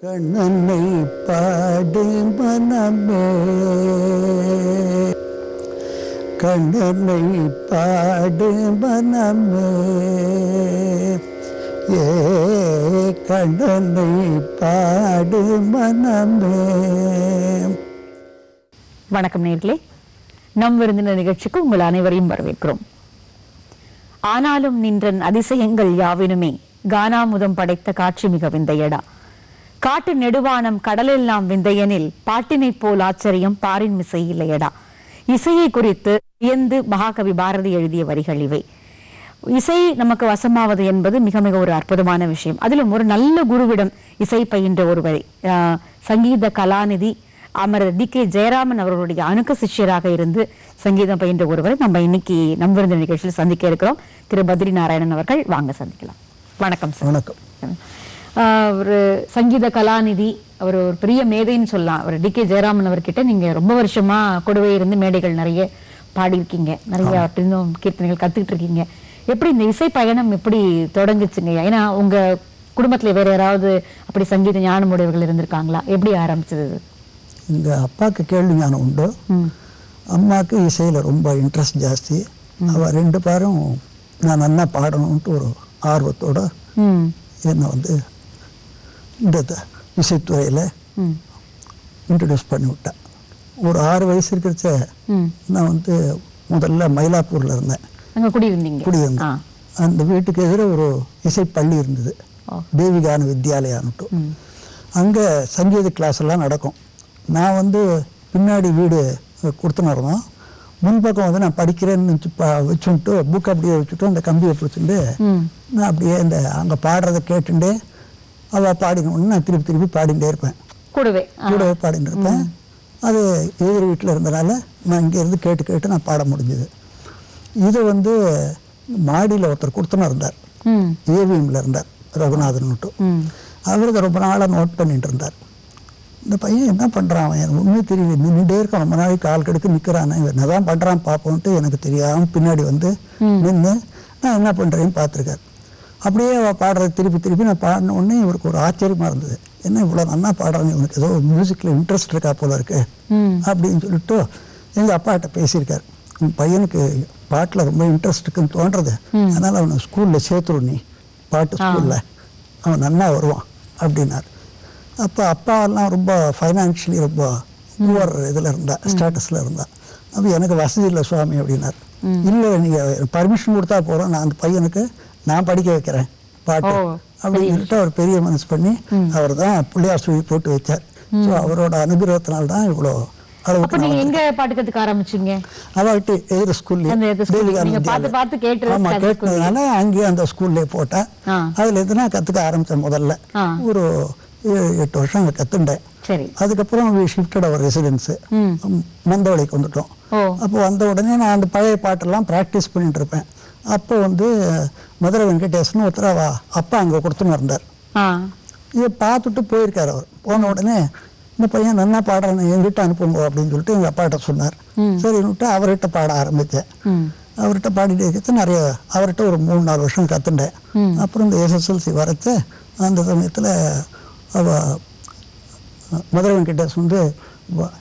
கண்ணனை பாடு மனமே, கண்ணனை பாடு மனமே, ஏ கண்ணனை பாடு மனமே. வணக்கம் நேயர்களே, நம் விருந்தினர் நிகழ்ச்சிக்கு உங்கள் அனைவரையும் வரவேற்கிறோம். ஆனாலும் நின்றன் அதிசயங்கள் யாவினுமே கானாமுதம் படைத்த காட்சி மிக விந்தையடா. காட்டு நெடுவானம் கடலெல்லாம் விந்தையனில் பாட்டினை போல் ஆச்சரியம் பாரின் மிசை இல்லையடா. இசையை குறித்து வியந்து மகாகவி பாரதி எழுதிய வரிகள் இவை. இசை நமக்கு வசமாவது என்பது மிக மிக ஒரு அற்புதமான விஷயம். அதிலும் ஒரு நல்ல குருவிடம் இசை பயின்ற ஒருவரை சங்கீத கலாநிதி அமரர் டி.கே. ஜெயராமன் அவர்களுடைய அணுக்க சிஷ்யராக இருந்து சங்கீதம் பயின்ற ஒருவரை நம்ம இன்னைக்கு நம் விருந்த நிகழ்ச்சியில் சந்திக்க இருக்கிறோம். திரு பத்ரி நாராயணன் அவர்கள், வாங்க சந்திக்கலாம். வணக்கம் சார். வணக்கம். ஒரு சங்கீத கலாநிதி, அவர் ஒரு பெரிய மேதைன்னு சொல்லலாம். அவர் டி.கே. ஜெயராமன் அவர்கிட்ட நீங்க ரொம்ப வருஷமா கொடுவை இருந்து மேடைகள் நிறைய பாடியிருக்கீங்க, நிறைய இன்னும் கீர்த்தனைகள் கத்துக்கிட்டு இருக்கீங்க. எப்படி இந்த இசை பயணம் எப்படி தொடங்குச்சுங்க? ஏன்னா உங்க குடும்பத்துல வேற யாராவது அப்படி சங்கீத ஞானம் உடையவர்கள் இருந்திருக்காங்களா? எப்படி ஆரம்பிச்சது? எங்கள் அப்பாவுக்கு கேள்வி ஞானம் உண்டு, அம்மாவுக்கு இசையில் ரொம்ப இன்ட்ரெஸ்ட் ஜாஸ்தி. அவள் ரெண்டு பேரும் நான் நல்லா பாடணுன்ட்டு ஒரு ஆர்வத்தோட என்னை வந்து இந்த இசைத்துறையில் இன்ட்ரடியூஸ் பண்ணி விட்டேன். ஒரு 6 வயசு இருக்கிறச்ச நான் வந்து முதல்ல மயிலாப்பூரில் இருந்தேன். அங்கே குடியிருந்தேன். அந்த வீட்டுக்கு எதிர ஒரு இசை பள்ளி இருந்தது, தேவிகான வித்யாலயான்ட்டு. அங்கே சங்கீத கிளாஸ் எல்லாம் நடக்கும். நான் வந்து பின்னாடி வீடு கொடுத்துனறோம், முன்பக்கம் வந்து நான் படிக்கிறேன்னு வச்சுட்டு புக் அப்படியே வச்சுட்டு அந்த கம்பியை பிடிச்சிட்டு நான் அப்படியே இந்த அங்கே பாடுறதை கேட்டுட்டு அவள் பாடினோன்னு நான் திருப்பி திருப்பி பாடிகிட்டே இருப்பேன். கூடவே பாடிட்டு இருப்பேன். அது எதிர் வீட்டில் இருந்தனால நான் இங்கேருந்து கேட்டு கேட்டு நான் பாட முடிஞ்சுது. இதை வந்து மாடியில் ஒருத்தர் கொடுத்துன்னு இருந்தார், ஏவிஎம்ல இருந்தார், ரகுநாதன் மட்டும். அவருக்கு ரொம்ப நாளாக நோட் பண்ணிட்டு இருந்தார். இந்த பையன் என்ன பண்ணுறான், அவன் எனக்கு உண்மையே தெரியல, நின்றுட்டே இருக்கான், ரொம்ப நாளைக்கு கால் கெடுத்து நிற்கிறான், இவன் என்ன தான் பண்ணுறான் பார்ப்போன்ட்டு எனக்கு தெரியாமல் பின்னாடி வந்து நின்று நான் என்ன பண்ணுறேன்னு பார்த்துருக்காரு. அப்படியே அவள் பாடுறது திருப்பி திருப்பி நான் பாடின உடனே இவருக்கு ஒரு ஆச்சரியமாக இருந்தது. என்ன இவ்வளோ நல்லா பாடுறாங்க, இவனுக்கு ஏதோ மியூசிக்கில் இன்ட்ரெஸ்ட் இருக்கா போல இருக்கு அப்படின்னு சொல்லிட்டு எங்கள் அப்பாட்ட பேசியிருக்காரு. உன் பையனுக்கு பாட்டில் ரொம்ப இன்ட்ரெஸ்ட் இருக்குன்னு தோன்றது, அதனால் அவனை ஸ்கூலில் சேர்த்துரும், நீ பாட்டு ஸ்கூலில் அவன் நல்லா வருவான் அப்படின்னார். அப்போ அப்பாவெல்லாம் ரொம்ப ஃபைனான்ஷியலி ரொம்ப புவர் இதில் இருந்தா, ஸ்டேட்டஸில் இருந்தா. அப்போ எனக்கு வசதி இல்லை சுவாமி அப்படின்னார். இல்லை, நீங்கள் பர்மிஷன் கொடுத்தா போகிறோம், நான் அந்த பையனுக்கு நான் படிக்க வைக்கிறேன் பாட்டு அப்படின்னு சொல்லிட்டு அவர் பெரிய மனசு பண்ணி அவர் தான் பிள்ளையார் சொல்லி போட்டு வச்சார். ஸோ அவரோட அனுகிரகத்தினால்தான் இவ்வளோ அளவுக்கு. எங்க பாட்டு கத்துக்க ஆரம்பிச்சீங்க? அவர்கிட்ட எதிர் ஸ்கூல்லேயே கேட்டதுனால அங்கேயே அந்த ஸ்கூல்லேயே போட்டேன். அதுல இருந்து நான் கற்றுக்க ஆரம்பித்தேன். முதல்ல ஒரு 7-8 வருஷம் அங்கே கற்றுண்டேன். அதுக்கப்புறம் ஷிஃப்டட் அவர் ரெசிடென்ஸு மந்தவளைக்கு வந்துட்டோம். அப்போ வந்த உடனே நான் அந்த பழைய பாட்டெல்லாம் ப்ராக்டிஸ் பண்ணிட்டு இருப்பேன். அப்போ வந்து மதுரை வெங்கடேசன் ஒருத்தர் அப்பா அங்கே கொடுத்துன்னு இருந்தார். இதை பார்த்துட்டு போயிருக்கார். அவர் போன உடனே இந்த பையன் நல்லா பாடுறான், என்கிட்ட அனுப்புங்க அப்படின்னு சொல்லிட்டு எங்கள் அப்பாட்ட சொன்னார். சரின்னுட்டு அவர்கிட்ட பாட ஆரம்பித்தேன். அவர்கிட்ட பாடிட்டு இருக்கிறது நிறைய, அவர்கிட்ட ஒரு 3-4 வருஷம் கற்றுண்டேன். அப்புறம் இந்த SSLC வரச்சு அந்த சமயத்தில் மதுரை வெங்கடேஷ் வந்து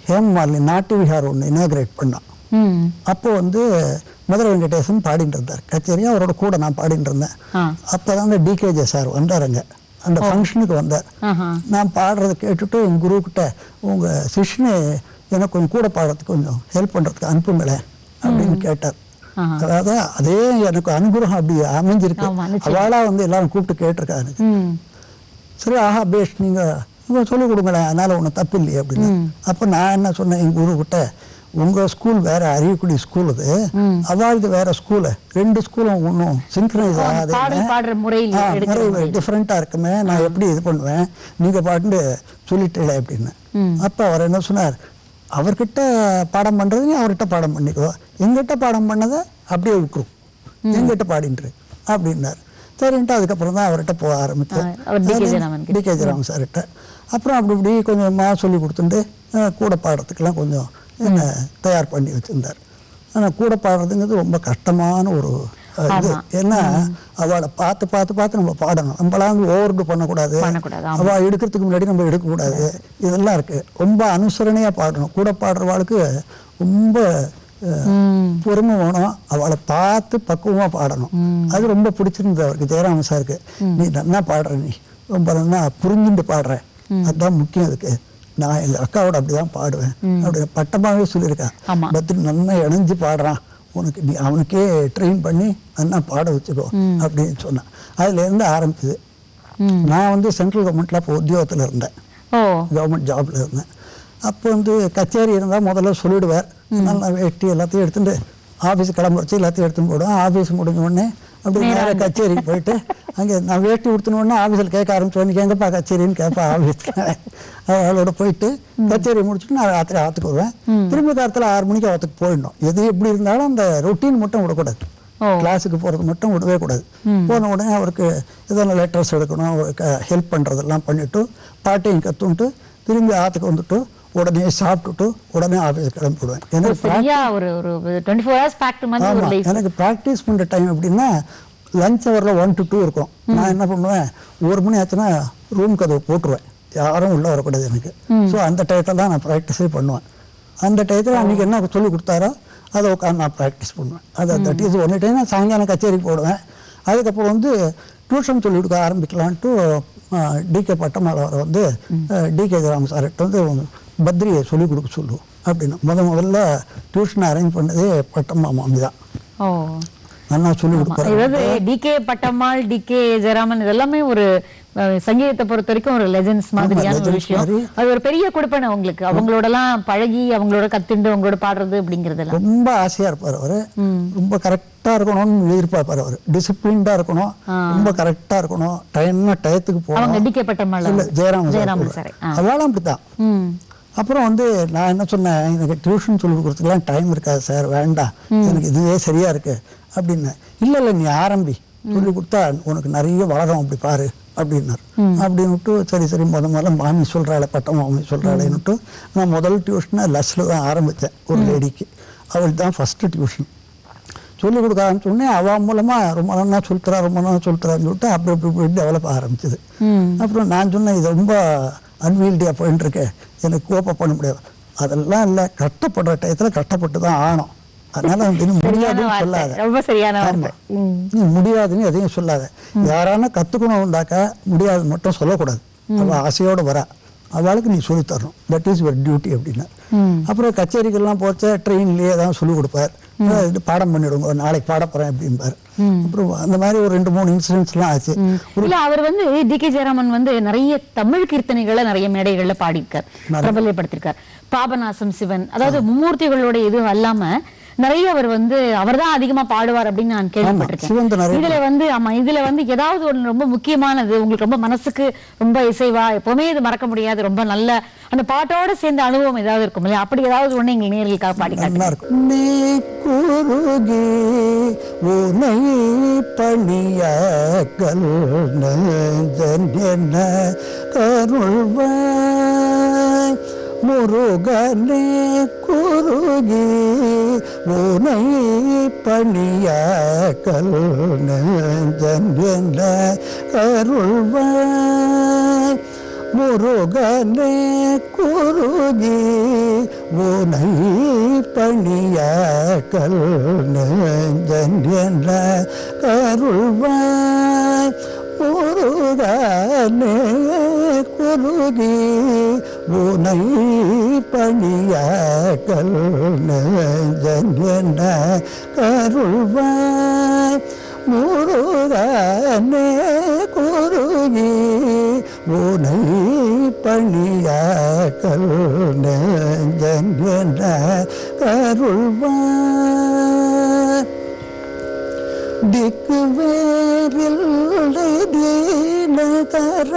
ஹேமமாலினி நாட்டு விஹார் ஒன்று இனாகிரேட் பண்ணான். அப்போ வந்து மதுரை வெங்கடேசன் பாடிட்டு இருந்தார் கச்சேரியா, அவரோட கூட நான் பாடிட்டு இருந்தேன். அப்போதான் அந்த டி.கே.ஜே. சார் வந்தாருங்க, அந்த ஃபங்க்ஷனுக்கு வந்தார். நான் பாடுறதை கேட்டுட்டு எங்கள் குருக்கிட்ட உங்கள் சிஷ்யனை எனக்கு கொஞ்சம் கூட பாடுறதுக்கு கொஞ்சம் ஹெல்ப் பண்ணுறதுக்கு அனுப்புங்களேன் அப்படின்னு கேட்டார். அதாவது அதே எனக்கு அனுகிரகம் அப்படி அமைஞ்சிருக்கு. அவளாக வந்து எல்லாரும் கூப்பிட்டு கேட்டிருக்காரு. சரி, ஆஹா பேஷ், நீங்கள் சொல்லிக் கொடுங்களேன், அதனால் ஒன்றும் தப்பு இல்லையே அப்படின்னு. அப்போ நான் என்ன சொன்னேன், எங்கள் குருக்கிட்ட, உங்கள் ஸ்கூல் வேற, அரியக்குடி ஸ்கூல் இது, அவாழ்து வேற ஸ்கூலு, 2 ஸ்கூலும் ஒன்றும் சிங்க்ரனைஸ் ஆகாது, முறை டிஃப்ரெண்ட்டாக இருக்குமே, நான் எப்படி இது பண்ணுவேன், நீங்கள் பாட்டு சொல்லிட்டே அப்படின்னு. அப்போ அவர் என்ன சொன்னார், அவர்கிட்ட பாடம் பண்ணுறது நீ அவர்கிட்ட பாடம் பண்ணிக்கோ, எங்கிட்ட பாடம் பண்ணதை அப்படியே விட்டுரும், எங்கிட்ட பாடின்று அப்படின்னார். சரின்ட்டு அதுக்கப்புறம் தான் அவர்கிட்ட போக ஆரம்பித்தேன், டி.கே. ஜெயராமன் சார்கிட்ட. அப்புறம் அப்படி இப்படி கொஞ்சமாக சொல்லி கொடுத்துட்டு கூட பாடுறதுக்கெல்லாம் கொஞ்சம் என்னை தயார் பண்ணி வச்சுருந்தார். ஆனால் கூட பாடுறதுங்கிறது ரொம்ப கஷ்டமான ஒரு இது. ஏன்னா அவளை பார்த்து பார்த்து பார்த்து நம்ம பாடணும். நம்மளாம் வந்து ஓவர்டு பண்ணக்கூடாது, அவள் எடுக்கிறதுக்கு முன்னாடி நம்ம எடுக்கக்கூடாது, இதெல்லாம் இருக்கு. ரொம்ப அனுசரணையாக பாடணும். கூட பாடுறவாளுக்கு ரொம்ப பொறுமை வேணும், அவளை பார்த்து பக்குவமாக பாடணும். அது ரொம்ப பிடிச்சிருந்தது அவருக்கு, ஜெயராமன் சாருக்கு. நீ நல்லா பாடுற, நீ ரொம்ப நல்லா புரிஞ்சுட்டு பாடுற, அதுதான் முக்கியம். அதுக்கு நான் எங்கள் அக்காவோட அப்படிதான் பாடுவேன் அப்படின்னு பட்டமாகவே சொல்லியிருக்கேன். பத்ரி நல்லா இணைஞ்சு பாடுறான், உனக்கு நீ அவனுக்கே ட்ரெயின் பண்ணி நல்லா பாட வச்சுக்கோ அப்படின்னு சொன்னான். அதுலேருந்து ஆரம்பிச்சது. நான் வந்து சென்ட்ரல் கவர்மெண்ட்டில் அப்போ உத்தியோகத்தில் இருந்தேன், கவர்மெண்ட் ஜாப்ல இருந்தேன். அப்போ வந்து கச்சேரி இருந்தால் முதல்ல சொல்லிவிடுவார். நல்லா வேட்டி எல்லாத்தையும் எடுத்துட்டு ஆஃபீஸ் கிளம்புறச்சு எல்லாத்தையும் எடுத்துன்னு போடுவேன். ஆஃபீஸ் முடிஞ்ச உடனே அப்படி நேராக கச்சேரிக்கு போயிட்டு அங்கே நான் வேட்டி உடுத்தினோடனே ஆஃபீஸில் கேட்க ஆரம்பிச்சோம், இன்றைக்கி எங்கேப்பா கச்சேரின்னு கேட்பேன். ஆஃபீஸ்க்கு அவளோட போயிட்டு கச்சேரி முடிச்சுட்டு நான் ராத்திரி ஆற்றுக்கு வருவேன். திரும்பி காலத்தில் 6 மணிக்கு ஆற்றுக்கு போயிடணும். எது எப்படி இருந்தாலும் அந்த ரொட்டீன் மட்டும் விடக்கூடாது, கிளாஸுக்கு போகிறது மட்டும் விடவே கூடாது. போன உடனே அவருக்கு எதனா லெட்டர்ஸ் எடுக்கணும், அவருக்கு ஹெல்ப் பண்ணுறதெல்லாம் பண்ணிவிட்டு பாட்டையும் கற்றுன்ட்டு திரும்பி ஆற்றுக்கு வந்துட்டு உடனே சாப்பிட்டுட்டு உடனே ஆஃபீஸ் கிளம்பிடுவேன். எனக்கு ப்ராக்டிஸ் பண்ணுற டைம் எப்படின்னா லஞ்ச் ஹவரில் 1 to 2 இருக்கும். நான் என்ன பண்ணுவேன், 1 மணி ஆச்சுன்னா ரூம் கதவை போட்டுருவேன், யாரும் உள்ளே வரக்கூடாது எனக்கு. ஸோ அந்த டயத்தில் தான் நான் ப்ராக்டிஸே பண்ணுவேன். அந்த டயத்தில் அன்றைக்கி என்ன சொல்லி கொடுத்தாரோ அதை உட்காந்து நான் ப்ராக்டிஸ் பண்ணுவேன். அதை தட் இஸ் ஒன் டைம். நான் சாயங்காலம் கச்சேரிக்கு போடுவேன். அதுக்கப்புறம் வந்து டியூஷன் சொல்லிக் கொடுக்க ஆரம்பிக்கலான்ட்டு டிகே பட்டமாளவரை வந்து டிகே ஜெயராமன் சார்கிட்ட வந்து பத்ரியை சொல்லிக் கொடுக்க சொல்லுவோம் அப்படின்னு முதல்ல டியூஷன் அரேஞ்ச் பண்ணதே பட்டம்மா மாமி தான். நல்லா சொல்லி கொடுக்குறாங்க. டிகே பட்டம்மாள், டிகே ஜெயராமன் இதெல்லாமே ஒரு சங்கீதத்தை பொறுத்த வரைக்கும் ஒரு லெஜெண்ட்ஸ் மாதிரியான ஒரு விஷயம். அது ஒரு பெரிய கொடுப்பனை அவங்களுக்கு. அவங்களோடலாம் பழகி அவங்களோட கத்துண்டு அவங்களோட பாடுறது அப்படிங்கிறது ரொம்ப ஆசையா இருப்பார் அவரு. ரொம்ப கரெக்டா இருக்கணும்னு எதிர்பார்ப்பார் அவரு. டிசிப்ளின்டா இருக்கணும், ரொம்ப கரெக்டா இருக்கணும், டயத்துக்கு போகணும். டிகே பட்டம்மாள் இல்ல ஜெயராமன் சார் அவளும் அப்படித்தான். அப்புறம் வந்து நான் என்ன சொன்னேன், எனக்கு டியூஷன் சொல்லி கொடுத்துக்கலாம் டைம் இருக்காது சார், வேண்டாம், எனக்கு இதுவே சரியா இருக்கு அப்படின்னு. இல்லை இல்லை நீ ஆரம்பி, சொல்லி கொடுத்தா உனக்கு நிறைய வளரும், அப்படி பாரு அப்படின்னாரு. அப்படின்னுட்டு சரி சரி முதல்ல மாமி சொல்கிறாள், பட்டம் மாமி சொல்கிறாளேன்னுட்டு நான் முதல் டியூஷனை லஸ்ஸில் தான் ஆரம்பித்தேன். ஒரு லேடிக்கு அவளுக்கு தான் ஃபஸ்ட்டு டியூஷன் சொல்லிக் கொடுக்க ஆரம்பிச்சோடனே அவள் மூலமாக ரொம்ப நல்லா சொல்லித்தரான்னு சொல்லிட்டு அப்படி இப்படி டெவலப் ஆரம்பிச்சது. அப்புறம் நான் சொன்னேன், இது ரொம்ப அன்வீல்டியாக போயின்னு இருக்கேன், எனக்கு கோப்பை பண்ண முடியாது. அதெல்லாம் இல்லை, கஷ்டப்படுற டயத்தில் கஷ்டப்பட்டு தான் ஆகணும். அதனால வந்து முடியாதுன்னு சொல்லாத, நீ முடியாதுன்னு எதையும் சொல்லாத. யாரான கற்றுக்கணும்னாக்கா முடியாது மட்டும் சொல்லக்கூடாது. அவள் ஆசையோடு வரா, அவளுக்கு நீ சொல்லித்தரணும், தட் இஸ் யுவர் டியூட்டி அப்படின்னா. அப்புறம் கச்சேரிக்கெல்லாம் போச்சா ட்ரெயின்லேயே தான் சொல்லிக் கொடுப்பார். பாடம் பண்ணிவிடுங்க, நாளைக்கு பாட போகிறேன் அப்படின்பார். அப்புறம் அந்த மாதிரி ஒரு 2-3 இன்சிடென்ட்ஸ்லாம் ஆச்சு. அவர் வந்து டிகே ஜெயராமன் வந்து நிறைய தமிழ் கீர்த்தனைகளை நிறைய மேடைகள்ல பாடியிருக்கார், பிரபலப்படுத்திருக்கார். பாபநாசம் சிவன், அதாவது மும்மூர்த்திகளோட இது அல்லாம நிறைய அவர் வந்து அவர்தான் அதிகமா பாடுவார் அப்படின்னு நான் கேள்விப்பட்டிருக்கேன். இதுல வந்து ஏதாவது ஒண்ணு ரொம்ப முக்கியமானது உங்களுக்கு ரொம்ப மனசுக்கு ரொம்ப இசைவா எப்பவுமே இது மறக்க முடியாது, ரொம்ப நல்ல அந்த பாட்டோட சேர்ந்த அனுபவம் ஏதாவது இருக்கும் இல்லையா? அப்படி ஏதாவது ஒண்ணு எங்க நேயர்களுக்காக பாடி முருகனே குருகி உனை பணியாக்கல் நெஞ்சன் என்ற கருள்வாய். முருகனே குருகி உனை பணியாக்கல் நெஞ்சன் என்ற கருள்வாய். முருகனே குருகி உனை பணியாக்கல் நெஞ்சன் என்ற கருள்வாய். முருகனே குருகி உனை பணியாக்கல் நெஞ்சன் என்ற கருள்வாய். திக்கு வேறில்லை தீனகரண,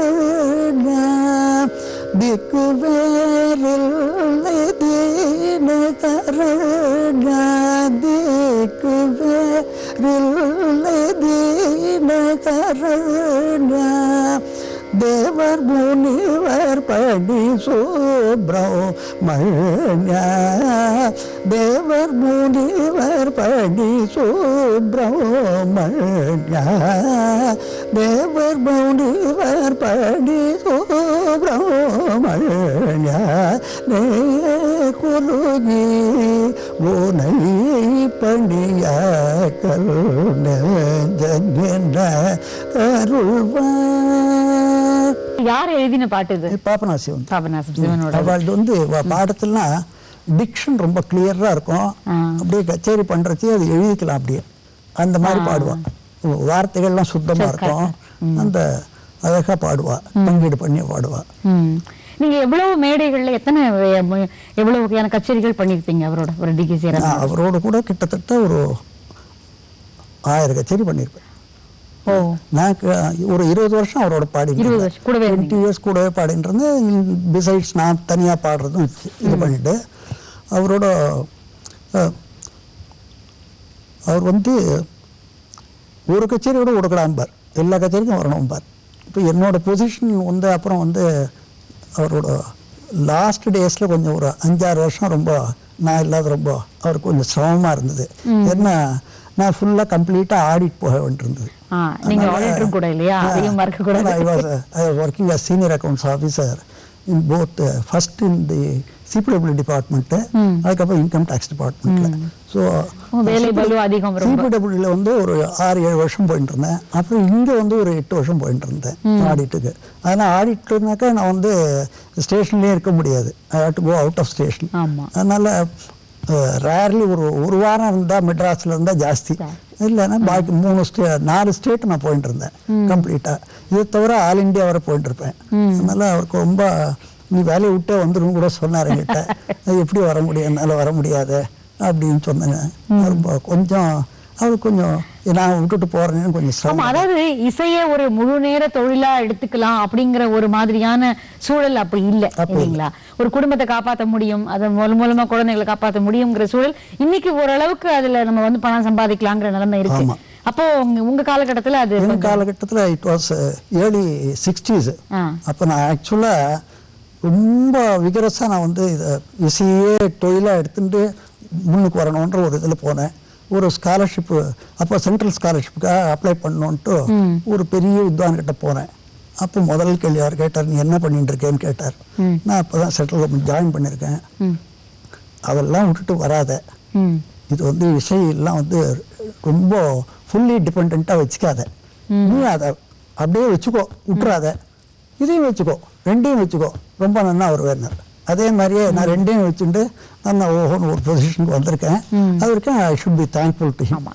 திக்கு வேறில்லை தீனகரண, திக்கு வேறில்லை தீனகரண. தேவ தேவர் முனிவர் பணி சுப்பிரமணிய தேவர் முனிவர் பணி சுப்பிரமணிய தேவர் முனிவர் பணி சுப்பிரமணிய குருஜி உனை பணியாக்கல் நெஞ்சென்ன கருள்வார். யார் எழுதின பாட்டு இது? பாபநாசிவன். பாபநாசம் சிவனோட. அவள் வந்து பாடத்துலனா டிக்ஷன் ரொம்ப கிளியரா இருக்கும். அப்படியே கச்சேரி பண்றச்சே அது எழுதிக்கலாம் அப்படியே அந்த மாதிரி பாடுவான். வார்த்தைகள்லாம் சுத்தமா இருக்கும். அந்த அழகா பாடுவா, பங்கீடு பண்ணி பாடுவா. நீங்க எவ்வளவு மேடைகள்ல எவ்வளவு வகையான கச்சேரிகள் பண்ணிருப்பீங்க அவரோட? ஒரு டிகே சேர அவரோட கூட கிட்டத்தட்ட ஒரு 1000 கச்சேரி பண்ணிருப்பேன். நான் ஒரு 20 வருஷம் அவரோட பாடிட்டு 20 இயர்ஸ் கூடவே பாடிட்டு இருந்தேன். பிசைட்ஸ் நான் தனியாக பாடுறதும் இது பண்ணிட்டு அவரோட அவர் வந்து ஒரு கச்சேரியோட விடக்கூடாம்பார், எல்லா கச்சேரிக்கும் வரணும்பார். இப்போ என்னோட பொசிஷன் வந்து அப்புறம் வந்து அவரோட லாஸ்ட் டேஸில் கொஞ்சம் ஒரு 5-6 வருஷம் ரொம்ப நான் இல்லாத ரொம்ப அவருக்கு கொஞ்சம் சிரமமாக இருந்தது. ஏன்னா நான் ஃபுல்லாக கம்ப்ளீட்டாக ஆடிட் போக வேண்டியிருந்தது. I was working as senior accounts officer in both first in the CPW department, அதுக்கப்புறம் இன்கம் டேக்ஸ் டிபார்ட்மெண்ட்ல. ஸோ CPW வந்து ஒரு 6-7 வருஷம் போயிட்டு இருந்தேன். அப்புறம் இங்கே வந்து ஒரு 8 வருஷம் போயிட்டு இருந்தேன் ஆடிட்டுக்கு. அதனால் ஆடிட்டுனாக்கா நான் வந்து ஸ்டேஷன்லேயே இருக்க முடியாது. I have to go out of station. அதனால ரேர்லி ஒரு வாரம் இருந்தால் மெட்ராஸில் இருந்தால் ஜாஸ்தி, இல்லைன்னா பாக்கி 4 ஸ்டேட் நான் போயிட்டு இருந்தேன் கம்ப்ளீட்டாக. இதை தவிர ஆல் இண்டியா வரை போயிட்டு இருப்பேன். அதனால அவருக்கு ரொம்ப நீ வேலையை விட்டே வந்துடும் கூட சொன்னார் என்கிட்ட. எப்படி வர முடியும், என்னால் வர முடியாது அப்படின்னு சொன்னாங்க. ரொம்ப கொஞ்சம் அவருக்கு கொஞ்சம் நான் விட்டுட்டு போறேன்னு கொஞ்சம் சிரமம். அதாவது இசையை ஒரு முழு நேர தொழிலா எடுத்துக்கலாம் அப்படிங்கிற ஒரு மாதிரியான சூழல் அப்படி இல்லை இல்லைங்களா? ஒரு குடும்பத்தை காப்பாற்ற முடியும், அதை மூலமா குழந்தைகளை காப்பாற்ற முடியுங்கிற சூழல் இன்னைக்கு ஓரளவுக்கு அதுல நம்ம வந்து பணம் சம்பாதிக்கலாங்கிற நிலைமை இருக்கு. அப்போ உங்க காலகட்டத்துல அது எங்க காலகட்டத்துல இட் வாஸ் ஏர்லி 60s. அப்போ நான் ஆக்சுவலா ரொம்ப விகரஸா நான் வந்து இசையே தொழிலா எடுத்துட்டு முன்னுக்கு வரணுன்ற ஒரு இதில் போனேன். ஒரு ஸ்காலர்ஷிப்பு அப்போ சென்ட்ரல் ஸ்காலர்ஷிப்புக்காக அப்ளை பண்ணணுன்ட்டு ஒரு பெரிய வித்வான்கிட்ட போனேன். அப்போ முதல் கேள்வி அவர் கேட்டார், நீ என்ன பண்ணிட்டு இருக்கேன்னு கேட்டார். நான் அப்போ தான் சென்ட்ரல் கவர்மெண்ட் ஜாயின் பண்ணியிருக்கேன். அதெல்லாம் விட்டுட்டு வராத, இது வந்து இசையெல்லாம் வந்து ரொம்ப ஃபுல்லி டிபெண்ட்டாக வச்சுக்காத, நீ அதை அப்படியே வச்சுக்கோ, விட்டுறாத, இதையும் வச்சுக்கோ, ரெண்டையும் வச்சுக்கோ, ரொம்ப நல்லா வருவேன். அதே மாதிரியே நான் ரெண்டையும் வச்சுட்டு நான் ஓஹோன்னு ஒரு பொசிஷனுக்கு வந்திருக்கேன். அது வரைக்கும் I should be thankful to him.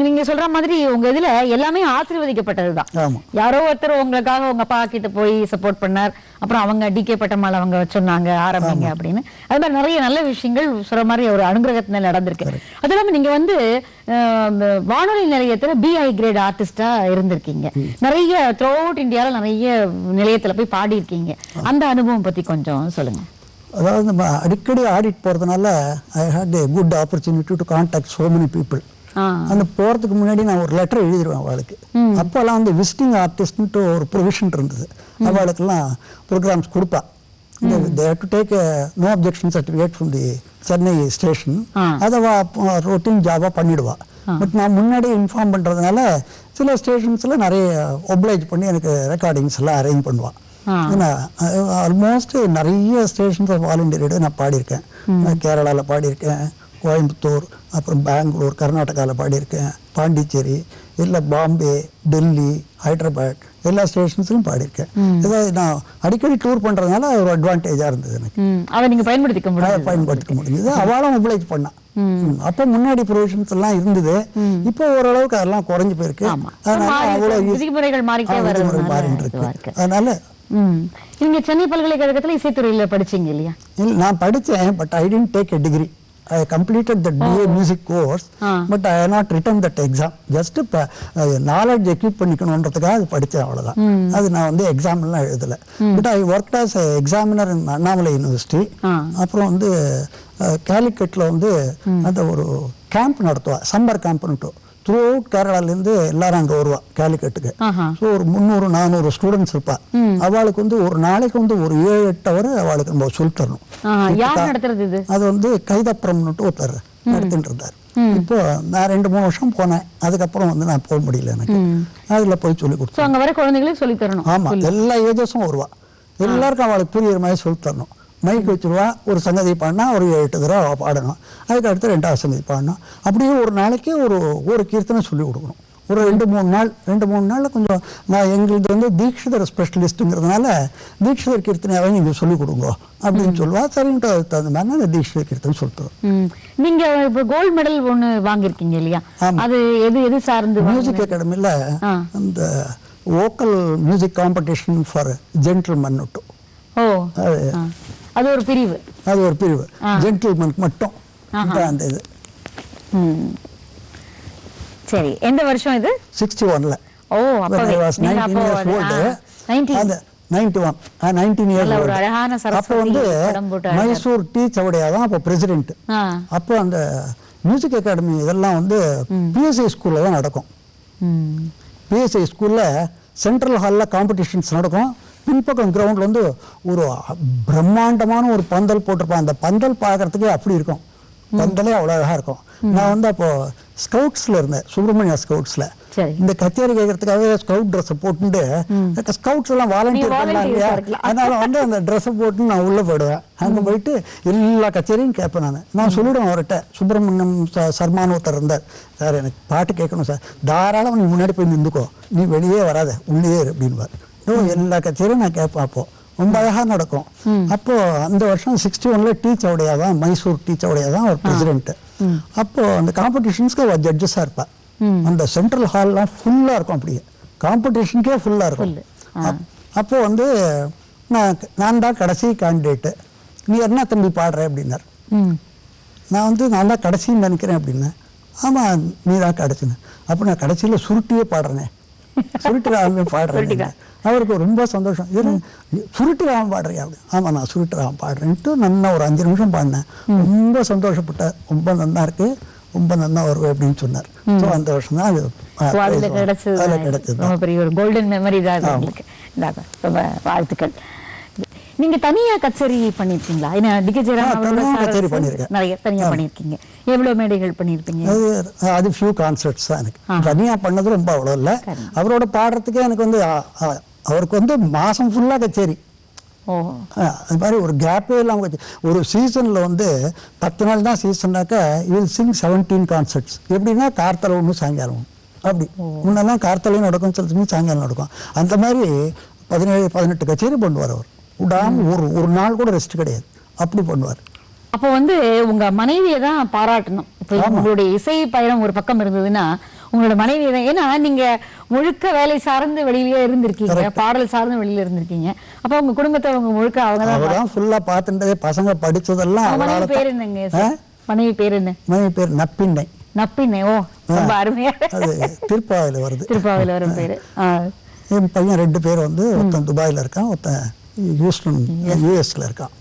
நீங்க சொல்ற மாதிரி உங்க இதுல எல்லாமே ஆசீர்வதிக்கப்பட்டதுதான். யாரோ ஒருத்தர் உங்களுக்காக உங்க அப்பா கிட்ட போய் சப்போர்ட் பண்ணார், அப்புறம் அவங்க டிகே பட்டமால் அவங்க சொன்னாங்க ஆரம்பிங்க அப்படின்னு. அது மாதிரி நிறைய நல்ல விஷயங்கள் சொல்ற மாதிரி ஒரு அனுகிரகத்தினால நடந்திருக்கு. அது இல்லாம நீங்க வந்து வானொலி நிலையத்துல BI கிரேட் ஆர்டிஸ்டா இருந்திருக்கீங்க. நிறைய த்ரூ அவுட் இந்தியாவில் நிறைய நிலையத்துல போய் பாடி இருக்கீங்க. அந்த அனுபவம் பத்தி கொஞ்சம் சொல்லுங்க. அதாவது நம்ம அடிக்கடி ஆடிட் போகிறதுனால I had a good opportunity to contact so many people. அந்த போகிறதுக்கு முன்னாடி நான் ஒரு லெட்டர் எழுதிடுவேன் அவளுக்கு. அப்போல்லாம் வந்து விசிட்டிங் ஆர்டிஸ்ட்ன்ட்டு ஒரு ப்ரொவிஷன் இருந்தது. அவளுக்கெல்லாம் ப்ரோக்ராம்ஸ் கொடுப்பா. they have to take a no objection certificate from the Chennai station. அதை ரொட்டீன் ஜாபாக பண்ணிடுவா. பட் நான் முன்னாடியே இன்ஃபார்ம் பண்ணுறதுனால சில ஸ்டேஷன்ஸில் நிறைய ஒப்ளைஜ் பண்ணி எனக்கு ரெக்கார்டிங்ஸ் எல்லாம் அரேஞ்ச் பண்ணுவாள். ஏன்னா ஆல்மோஸ்ட் நிறைய stations of all India radio நான் பாடியிருக்கேன். கேரளாவில் பாடியிருக்கேன், கோயம்புத்தூர், அப்புறம் பெங்களூர், கர்நாடகாவில் பாடியிருக்கேன், பாண்டிச்சேரி, இல்லை பாம்பே, டெல்லி, ஹைதராபாத் எல்லா ஸ்டேஷன்ஸ்லையும் பாடியிருக்கேன். இதை நான் அடிக்கடி டூர் பண்ணுறதுனால ஒரு அட்வான்டேஜாக இருந்தது எனக்கு. அதை நீங்கள் பயன்படுத்திக்க முடிஞ்சது. அவளும் மொபிலைஸ் பண்ணான். அப்போ முன்னாடி ப்ரொவிஷன்ஸ் எல்லாம் இருந்தது. இப்போ ஓரளவுக்கு அதெல்லாம் குறைஞ்சு போயிருக்கு. அதனால அவ்வளோ விதிமுறைகள் மாறிட்டு இருக்கு. அதனால நீங்க சென்னை பல்கலைக்கழகத்தில் இசைத்துறையில படிச்சீங்க இல்லையா? இல்லை, நான் படித்தேன். But I didn't take a degree. I completed the BA music course, but I have not written that exam. Just knowledge equip பண்ணிக்கணுன்றதுக்காக அது படித்தேன், அவ்வளோதான். அது நான் வந்து எக்ஸாம்லாம் எழுதலை. But I work as examiner in Annamalai university. அப்புறம் வந்து கேலிக்கட்டில் வந்து அந்த ஒரு கேம்ப் நடத்துவா, சம்மர் கேம்ப்னுட்டு. த்ரூ அவுட் கேரளாலேருந்து எல்லாரும் அங்கே வருவா கேலிக்கட்டுக்கு. ஸோ ஒரு 300-400 ஸ்டூடெண்ட்ஸ் இருப்பா. அவளுக்கு வந்து ஒரு நாளைக்கு வந்து ஒரு 7-8 ஹவர் அவளுக்கு நம்ம சொல்லி தரணும். அது வந்து கைதப்புறம்னுட்டு ஒருத்தர் நடத்திட்டு இருந்தார். இப்போ நான் 2-3 வருஷம் போனேன். அதுக்கப்புறம் வந்து நான் போக முடியல. எனக்கு அதில் போய் சொல்லி கொடுத்தேன். அங்கே வர குழந்தைகளுக்கு சொல்லி தரணும். ஆமாம், எல்லா ஏஜஸும் வருவா. எல்லாருக்கும் அவளுக்கு புரியுற மாதிரி சொல்லி தரணும். மைக் வச்சுருவா, ஒரு சங்கதி பாடினா ஒரு 8 தடவை பாடணும். அதுக்கு அடுத்து 2வது சங்கதி பாடணும். அப்படியே ஒரு நாளைக்கு ஒரு கீர்த்தனை சொல்லி கொடுக்கணும். ஒரு 2-3 நாளில் கொஞ்சம் நான் எங்களுக்கு வந்து தீட்சிதர் ஸ்பெஷலிஸ்ட்டுங்கிறதுனால தீட்சிதர் கீர்த்தனையாவே நீங்கள் சொல்லிக் கொடுங்க அப்படின்னு சொல்லுவா. சரின்ட்டு அதுக்கு தகுந்த மாதிரி நான் தீட்சிதர் கீர்த்தனை சொல்லித்தரோம். நீங்கள் இப்போ கோல்டு மெடல் ஒன்று வாங்கியிருக்கீங்க இல்லையா? அது எது சார்ந்து? மியூசிக் அகாடமியில் அந்த vocal music competition for gentleman. ஓ, அது ஒரு பிரிவு. ஜென்டில்மனுக்கு மட்டும் அந்த இது. சரி, எந்த வருஷம் இது? 61ல. ஓ, அப்பவே நீங்க அப்போ 19 இயர்ஸ் ஒரு அழகான அப்போ வந்து மைசூர் டி சவடையா தான் அப்போ பிரசிடென்ட். அப்போ அந்த மியூசிக் அகாடமி இதெல்லாம் வந்து பிஎஸ்ஐ ஸ்கூல்ல தான் நடக்கும். பிஎஸ்ஐ ஸ்கூல்ல சென்ட்ரல் ஹாலில் காம்படிஷன்ஸ் நடக்கும். பின்பக்கம் கிரவுண்டில் வந்து ஒரு பிரம்மாண்டமான ஒரு பந்தல் போட்டிருப்பான். அந்த பந்தல் பார்க்கறதுக்கே அப்படி இருக்கும். பந்தலே அவ்வளோ அழகாக இருக்கும். நான் வந்து அப்போ ஸ்கவுட்ஸில் இருந்தேன், சுப்பிரமணியா ஸ்கவுட்ஸில். இந்த கச்சேரி கேட்கறதுக்காகவே ஸ்கவுட் ட்ரெஸ்ஸை போட்டுட்டு, ஸ்கவுட்ஸ் எல்லாம் வாலண்டியர் பண்ணலாம் இல்லையா, அதனால வந்து அந்த ட்ரெஸ்ஸை போட்டு நான் உள்ளே போயிடுவேன். அங்கே போயிட்டு எல்லா கச்சேரியும் கேட்பேன். நான் சொல்லிவிடுவேன் அவர்கிட்ட. சுப்பிரமணியம் சர்மான்னு ஒருத்தர் இருந்தார். சார் எனக்கு பாட்டு கேட்கணும் சார். தாராளம் நீ முன்னாடி போய் நின்றுக்கோ, நீ வெளியே வராத, உள்ளே அப்படின்வார். எல்லா கச்சேரியும் நான் கேட்பேன். அப்போ ரொம்ப அழகாக நடக்கும். அப்போ அந்த வருஷம் 61ல டி சவடையா தான், மைசூர் டி சவடையா தான் ஒரு பிரசிடென்ட். அப்போ அந்த காம்படிஷன்ஸ்க்கு அவர் ஜட்ஜஸாக இருப்பார். அந்த சென்ட்ரல் ஹால்லாம் ஃபுல்லாக இருக்கும். அப்படியே காம்படிஷனுக்கே ஃபுல்லாக இருக்கும். அப்போ வந்து நான் தான் கடைசி கேண்டிடேட்டு. நீ என்ன தம்பி பாடுற அப்படின்னார். நான் வந்து நான் தான் கடைசின்னு நினைக்கிறேன் அப்படின்னேன். ஆமாம், நீ தான் கடைசின்னு. அப்போ நான் கடைசியில் சுருட்டியே பாடுறேனே, சுருட்டு ராகம் பாடுறேன். அவருக்கு ரொம்ப சந்தோஷம். சுருட்டு ராகம் பாடுறியா அப்படி? ஆமாம், நான் சுருட்டு ராகம் பாடுறேன்ட்டு நான் ஒரு 5 நிமிஷம் பாடினேன். ரொம்ப சந்தோஷப்பட்டார். ரொம்ப நல்லா இருக்கு, ரொம்ப நல்லா வருவேன் அப்படின்னு சொன்னார். ஸோ அந்த வருஷம் தான் அது கிடைச்சது. ரொம்ப பெரிய ஒரு கோல்டன் மெமரி தான் உங்களுக்கு. ரொம்ப வாழ்த்துக்கள். நீங்க தனியா கச்சேரி பண்ணிருக்கீங்களா? ஏன்னா டிகே ஜெயராம் கச்சேரி பண்ணிருக்கேன், நிறைய தனியா பண்ணிருக்கீங்க. எவ்வளவு மேடைகள் பண்ணிருப்பீங்க? அது ஃபியூ கான்சர்ட்ஸ் தான். எனக்கு தனியா பண்ணது ரொம்ப அவ்வளோ இல்லை. அவரோட பாடுறதுக்கே எனக்கு வந்து அவருக்கு வந்து மாசம் ஃபுல்லா கச்சேரி. அது மாதிரி ஒரு கேப்பே இல்லாமல் ஒரு சீசனில் வந்து 10 நாள் தான் சீசன்னாக்கா வில் சிங் 17 கான்சர்ட்ஸ். எப்படின்னா கார்த்தலை ஒன்று சாயங்காலம் அப்படி. முன்னெல்லாம் கார்த்தலையும் நடக்கும், சில சமயம் சாயங்காலம் நடக்கும். அந்த மாதிரி 17-18 கச்சேரி பண்ணுவார் அவர். விடாமல் ஒரு நாள் கூட ரெஸ்ட் கிடையாது, அப்படி பண்ணுவார். அப்போ வந்து உங்க மனைவியை தான் பாராட்டணும். இப்போ உங்களுடைய இசை பயணம் ஒரு பக்கம் இருந்ததுன்னா உங்களோட மனைவியை தான். ஏன்னா நீங்க முழுக்க வேலை சார்ந்து வெளியிலேயே இருந்திருக்கீங்க, பாடல் சார்ந்து வெளியில இருந்திருக்கீங்க. அப்போ உங்க குடும்பத்தை அவங்க முழுக்க அவங்க தான் ஃபுல்லா பார்த்துட்டதே. பசங்க படிச்சதெல்லாம். மனைவி பேர் என்னங்க? மனைவி பேர் என்ன? மனைவி பேர் நப்பிண்ணை. நப்பிண்ணை. ஓ, ரொம்ப அருமையா. அது திருப்பாவையில் வருது. திருப்பாவையில் வரும் பேரு. என் பையன் 2 பேர் வந்து ஒருத்தன் துபாயில் இருக்கான், ஒருத்தன் ஹியூஸ்டன் யூஎஸ்ல இருக்கான்.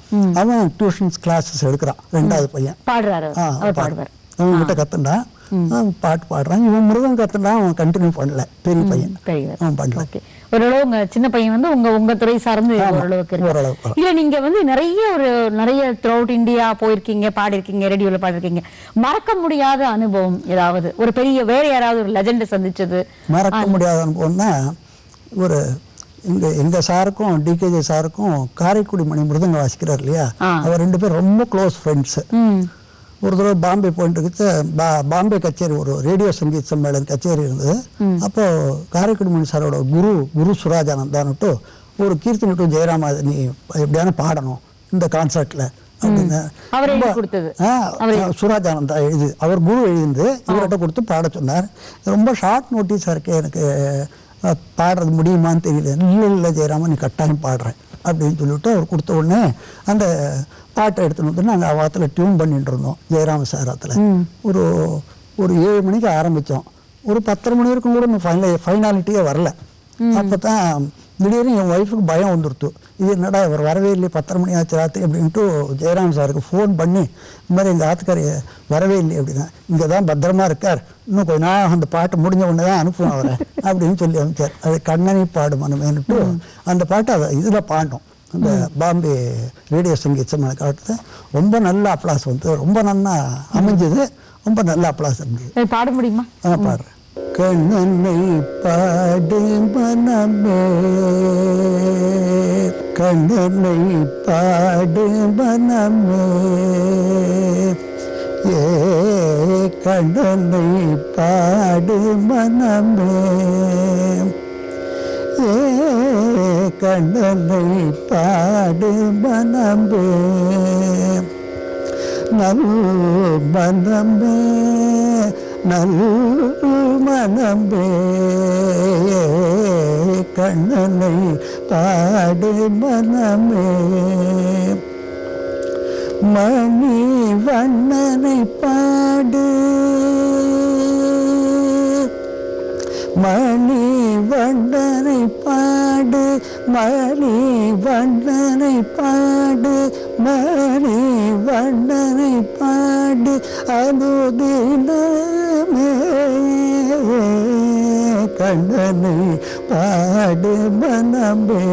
அவன் டியூஷன்ஸ் கிளாஸஸ் எடுக்கிறான். 2வது பையன் பாடுறாரு. அவன் கிட்ட கத்துண்டான், பாட்டு பாடுறான். இவன் மிருதம் கத்துண்டான், அவன் கண்டினியூ பண்ணல. பெரிய பையன் அவன் பண்ணல. ஓரளவு உங்க சின்ன பையன் வந்து உங்க துறை சார்ந்து ஓரளவுக்கு. இல்ல நீங்க வந்து நிறைய த்ரூ அவுட் இந்தியா போயிருக்கீங்க, பாடிருக்கீங்க, ரேடியோல பாடிருக்கீங்க. மறக்க முடியாத அனுபவம் ஏதாவது ஒரு பெரிய வேற யாராவது ஒரு லெஜெண்ட் சந்திச்சது? மறக்க முடியாத அனுபவம்னா ஒரு எங்க சாருக்கும் டிகேஜே சாருக்கும் காரைக்குடி மணி மிருதங்க வாசிக்கிறார் இல்லையா, அவர் 2 பேரும் ரொம்ப க்ளோஸ் ஃப்ரெண்ட்ஸ். ஒரு தடவை பாம்பே போயிட்டு இருக்கு. பாம்பே கச்சேரி, ஒரு ரேடியோ சங்கீத் சம்மேளன் கச்சேரி இருந்தது. அப்போ காரைக்குடி மணி சாரோட குரு சுராஜானந்தான்ட்டு ஒரு கீர்த்தனை டு ஜெயராமா நீ எப்படியான பாடணும் இந்த கான்சர்ட்ல அப்படின்னு சுராஜானந்தா அவர் குரு எழுந்து இவர்கிட்ட கொடுத்து பாட சொன்னார். ரொம்ப ஷார்ட் நோட்டீஸாக இருக்கு, எனக்கு பாடுறது முடியுமான்னு தெரியல. இல்லை ஜெயராமன் நீ கட்டாயம் பாடுறேன் அப்படின்னு சொல்லிவிட்டு அவர் கொடுத்த உடனே அந்த பாட்டை எடுத்துன்னு வந்து நாங்கள் அவாத்தில் டியூன் பண்ணிட்டு இருந்தோம் ஜெயராம சாராத்தில். ஒரு 7 மணிக்கு ஆரம்பித்தோம். ஒரு 10:30 மணி வரைக்கும் கூட ஃபைனாலிட்டியே வரல. அப்போ தான் திடீர்னு என் ஒய்ஃபுக்கு பயம் வந்துடுத்து. இது என்னடா இவர் வரவே இல்லையே, 10:30 மணி ஆச்சு ராத்திரி அப்படின்ட்டு ஜெயராம் சாருக்கு ஃபோன் பண்ணி இந்த மாதிரி எங்கள் ஆத்துக்காரி வரவே இல்லை அப்படின்னா, இங்கே தான் பத்திரமா இருக்கார், இன்னும் கொஞ்ச நாள் அந்த பாட்டு முடிஞ்ச உடனே தான் அனுப்புவோம் அவரை அப்படின்னு சொல்லி அனுப்பிச்சார். அது கண்ணனை பாடு மனமேன்னுட்டு அந்த பாட்டு அதை இதில் பாண்டோம். அந்த பாம்பே ரேடியோ சங்கீத் சம்மேளன காலத்துல ரொம்ப நல்ல அப்ளாஸ் வந்து ரொம்ப நல்லா அமைஞ்சது, ரொம்ப நல்ல அப்ளாஸ் இருந்தது. பாட முடியுமா? பாடுறேன். கண்ணனை பாடு மனமே, கண்ணனை பாடு மனமே, ஏ கண்ணனை பாடு மனமே, ஏ கண்ணனை பாடு மனமே, நல் மனமே, நல் மனமே, கண்ணனை பாடு மனமே, மணி வண்ணனை பாடு, மணி வண்ணனை பாடு, மணி வண்ணனை பாடு, மணி வண்ணனை பாடு, அனுதினமே கண்ணனை பாடு மனமே,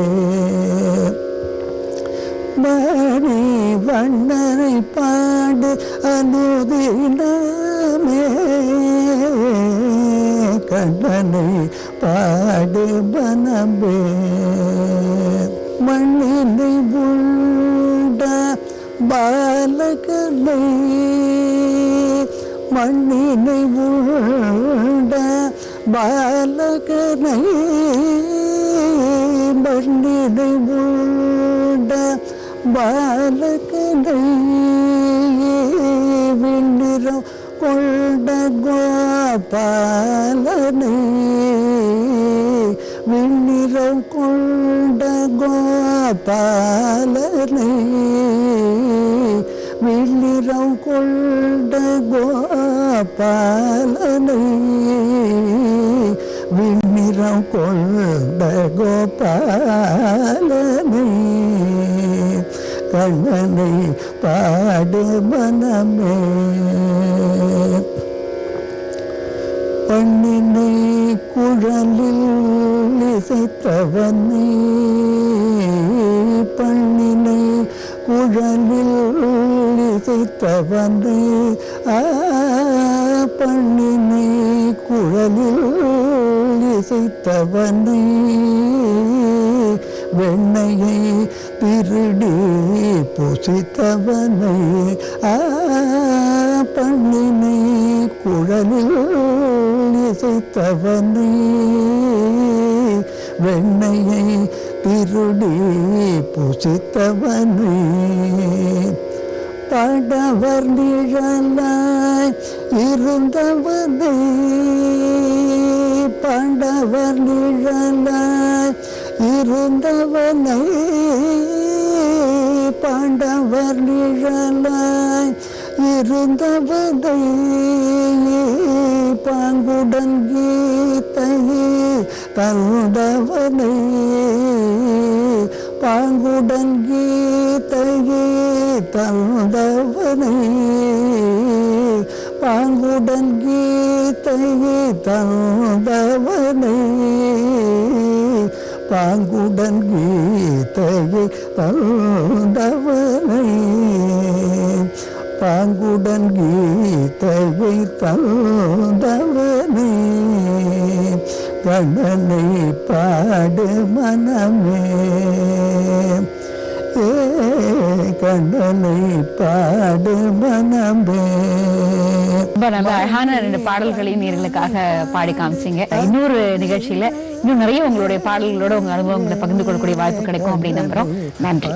மணி வண்ணனை பாடு, அனுதினமே கண்ணனை பாடு மனமே, மண்ணினை உண்ட பாலகனை, மண்ணினை உண்ட பாலகனை, மண்ணினை உண்ட பாலகனை, விண்ணிறம் கொண்ட கோபாலனை, விண்ணிறம் கொண்ட கோபாலனை, விண்ணிறம் கொண்ட கோபாலனை, விண்ணிறம் கொண்ட கோபாலனை, கண்ணனை பாடு மனமே, பண்ணினை குழலில் இசைத்தவனை, பண்ணினை குழலில் இசைத்தவனை, பண்ணினை குழலில் இசைத்தவனை, வெண்ணையை திருடி புசித்தவனை, பண்ணினை குழலில் இசைத்தவனை, வெண்ணையை திருடி புசித்தவனை, படவர் நிழலாய் இருந்தவனை, படவர் நிழலாய் இருந்தவனை, பாண்டவர் நிழலாய் இருந்தவனை, பாங்குடன் கீதையை தந்தவனை, பாங்குடன் கீதையை தந்தவனை, பாங்குடன் கீதையை தந்தவனை, பாங்குடன் கீதையை தந்தவனை, பாங்குடன் கீதையை தந்தவனை, கண்ணனை பாடு மனமே, ஏ கண்ணனை பாடு மனமே. ரொம்ப நல்ல அழகான 2 பாடல்களையும் நேயர்களுக்காக பாடி காமிச்சிங்க. இன்னொரு நிகழ்ச்சியில இன்னும் நிறைய உங்களுடைய பாடல்களோட உங்க அனுபவங்களை பகிர்ந்து கொள்ளக்கூடிய வாய்ப்பு கிடைக்கும் அப்படின்னு நம்புறோம். நன்றி.